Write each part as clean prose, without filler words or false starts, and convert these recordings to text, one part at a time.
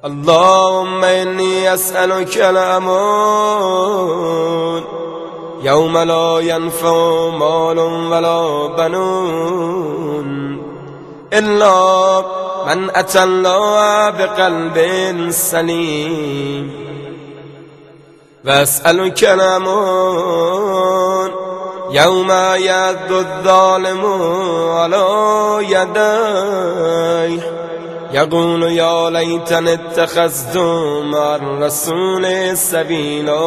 اللهم إني أسألك الأمان يوم لا ينفع مال ولا بنون إلا من أتى الله بقلب سليم، وأسألك الأمان يوم يعض الظالم على يديه يقول يا ليتني اتخذت مع الرسول سبيلا،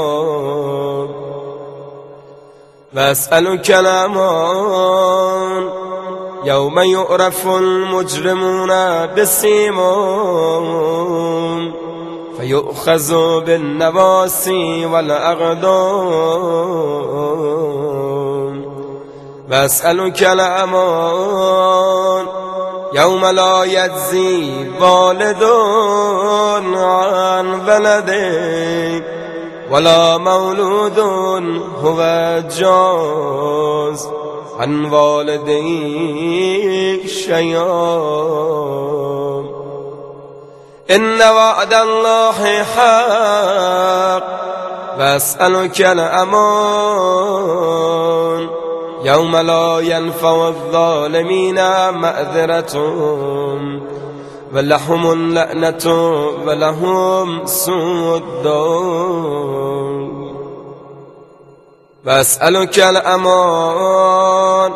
وأسألك الأمان يوم يعرف المجرمون بسيماهم فيؤخذ بالنواصي والأقدام، وأسألك الأمان يوم لا يجزي والد عن ولده ولا مولود هو جاز عن والده شيئا. إن وعد الله حق، وأسألك الأمان يوم لا ينفع الظالمين معذرتهم ولهم اللعنة ولهم سوء الدار. وأسألك الأمان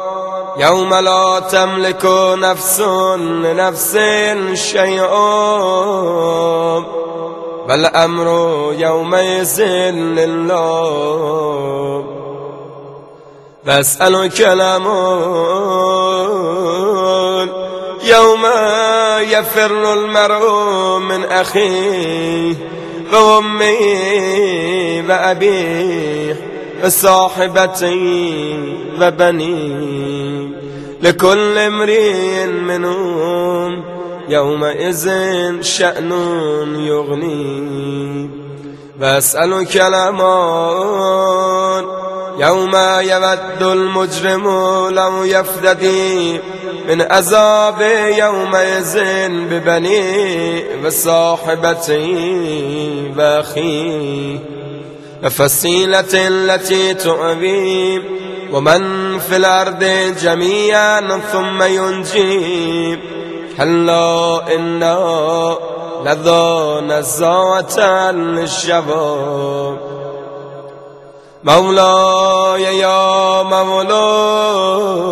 يوم لا تملك نفس لنفس شيئا والأمر يومئذ لله. وأسألك الأمان يوم يفر المرء من أخيه وأمه وأبيه وصاحبته وبنيه لكل امرئ منهم يومئذ شأن يغنيه. وأسألك الأمان يوم يود المجرم لو يفتدي من عذاب يومئذ ببنيه وصاحبته وأخيه وفصيلة التي تؤويه ومن في الأرض جميعا ثم ينجيه. هلا إنا لذا نزاعة للشباب. مولاي يا مولاي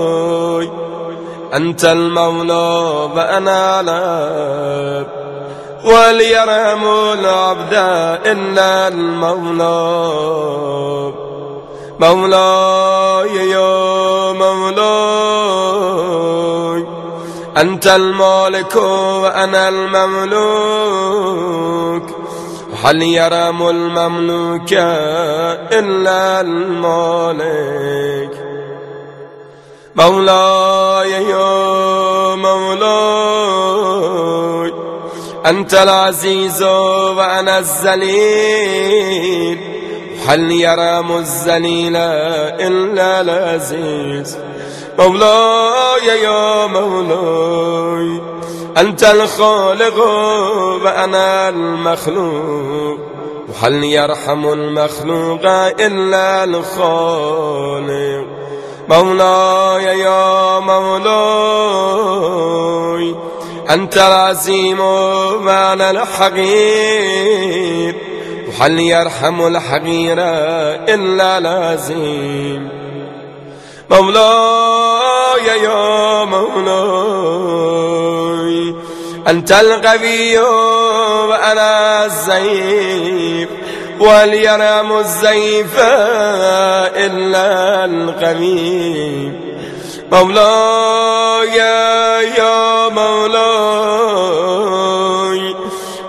أنت المولى وأنا العبد وليرحم العبد إلا المولى. مولاي يا مولاي أنت المالك وأنا المملوك هل يرحم المملوك إلا المالك. مولاي يا مولاي أنت العزيز وأنا الذليل هل يرحم الذليل إلا العزيز. مولاي يا مولاي أنت الخالق وأنا المخلوق وهل يرحم المخلوق إلا الخالق. مولاي يا مولاي أنت العظيم وأنا الحقير وهل يرحم الحقير إلا العظيم. مولاي يا مولاي أنت القوي وأنا الضعيف وهل يرحم الضعيف إلا القوي. مولاي يا مولاي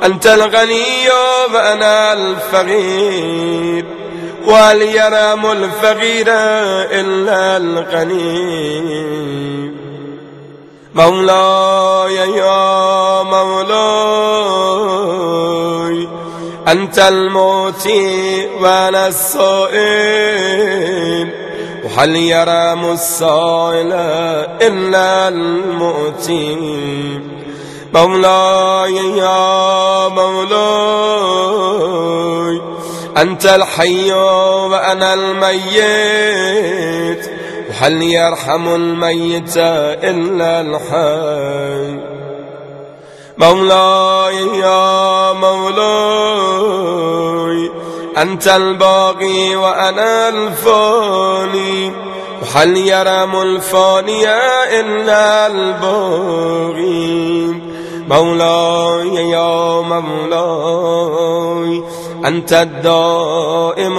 أنت الغني وأنا الفقير وهل يرحم الفقير إلا الغني. مولاي يا مولاي أنت المعطي وأنا السائل، وهل يرام السائل إلا المعطي. مولاي يا مولاي أنت الحي وأنا الميت، وهل يرحم الميت إلا الحي. مولاي يا مولاي أنت الباقي وأنا الفاني، وهل يرام الفاني إلا الباقي. مولاي يا مولاي أنت الدائم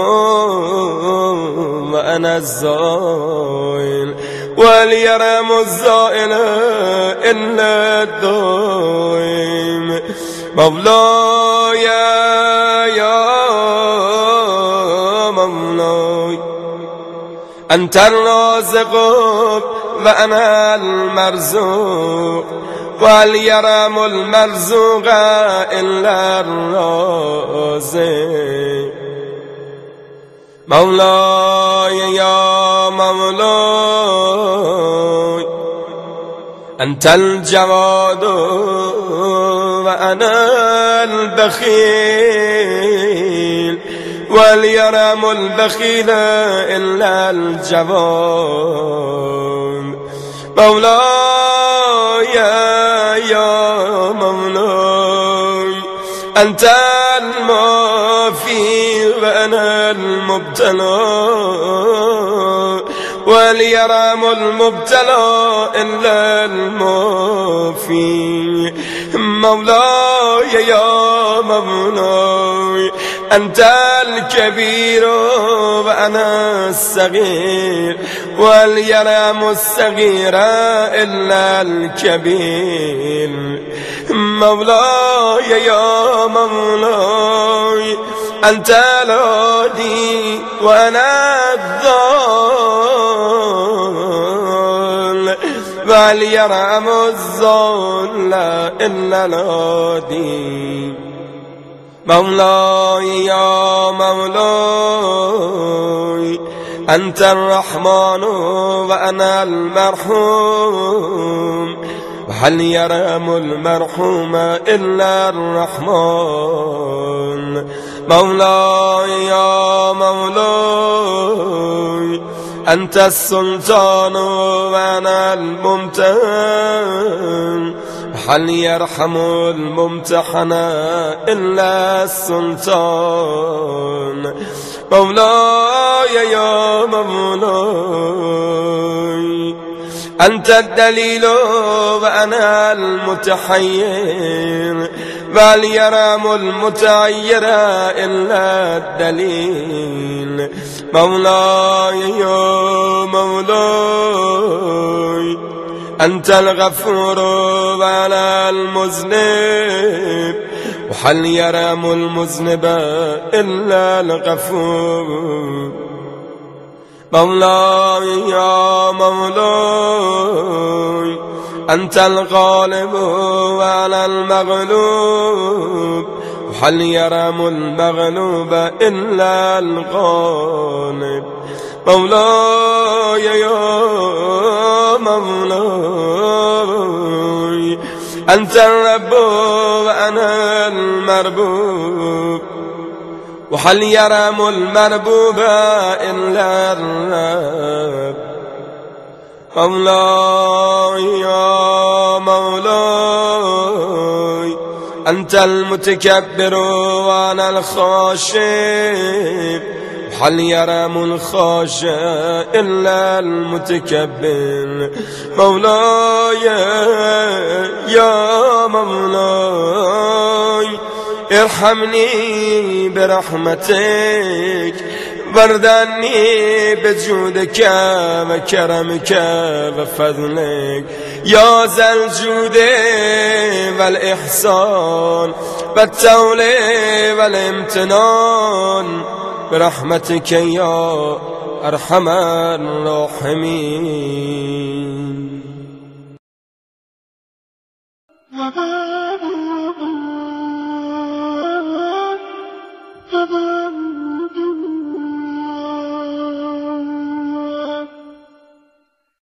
وأنا الزائل، وهل يرام الزائل إلا الدائم. مولاي يا مولاي أنت الرازق وأنا المرزوق، وهل يرام المرزوق إلا الرازق. مولاي يا مولاي أنت الجواد وأنا البخيل، وهل يرام البخيل إلا الجواد. مولاي يا مولاي أنت المعافي وأنا المبتلى، وهل يرام المبتلى إلا المعافي. مولاي يا مولاي أنت الكبير وأنا الصغير، وهل يرام الصغير إلا الكبير. مولاي يا مولاي أنت الهادي وأنا الضال، وهل يرام الضال إلا الهادي. مولاي يا مولاي أنت الرحمن وأنا المرحوم، وهل يرام المرحوم إلا الرحمن. مولاي يا مولاي أنت السلطان وأنا الممتحن، هل يرحم الممتحن إلا السلطان. مولاي يا مولاي أنت الدليل وأنا المتحير، وهل يرام المتعير إلا الدليل. مولاي يا مولاي أنت الغفور وأنا المذنب، وهل يرام المذنب إلا الغفور. مولاي يا مولاي أنت الغالب وأنا المغلوب، وهل يرام المغلوب إلا الغالب. مولاي يا مولاي أنت الرب وأنا المربوب، وهل يرام المربوب إلا الرب. مولاي يا مولاي أنت المتكبر وأنا الخاشع، وهل يرام الخاشع إلا المتكبر. مولاي يا مولاي ارحمني برحمتك، وردني بجودك وكرمك وفضلك، يا ذا الجود والإحسان والتول والامتنان، برحمتك يا أرحم الراحمين. بابا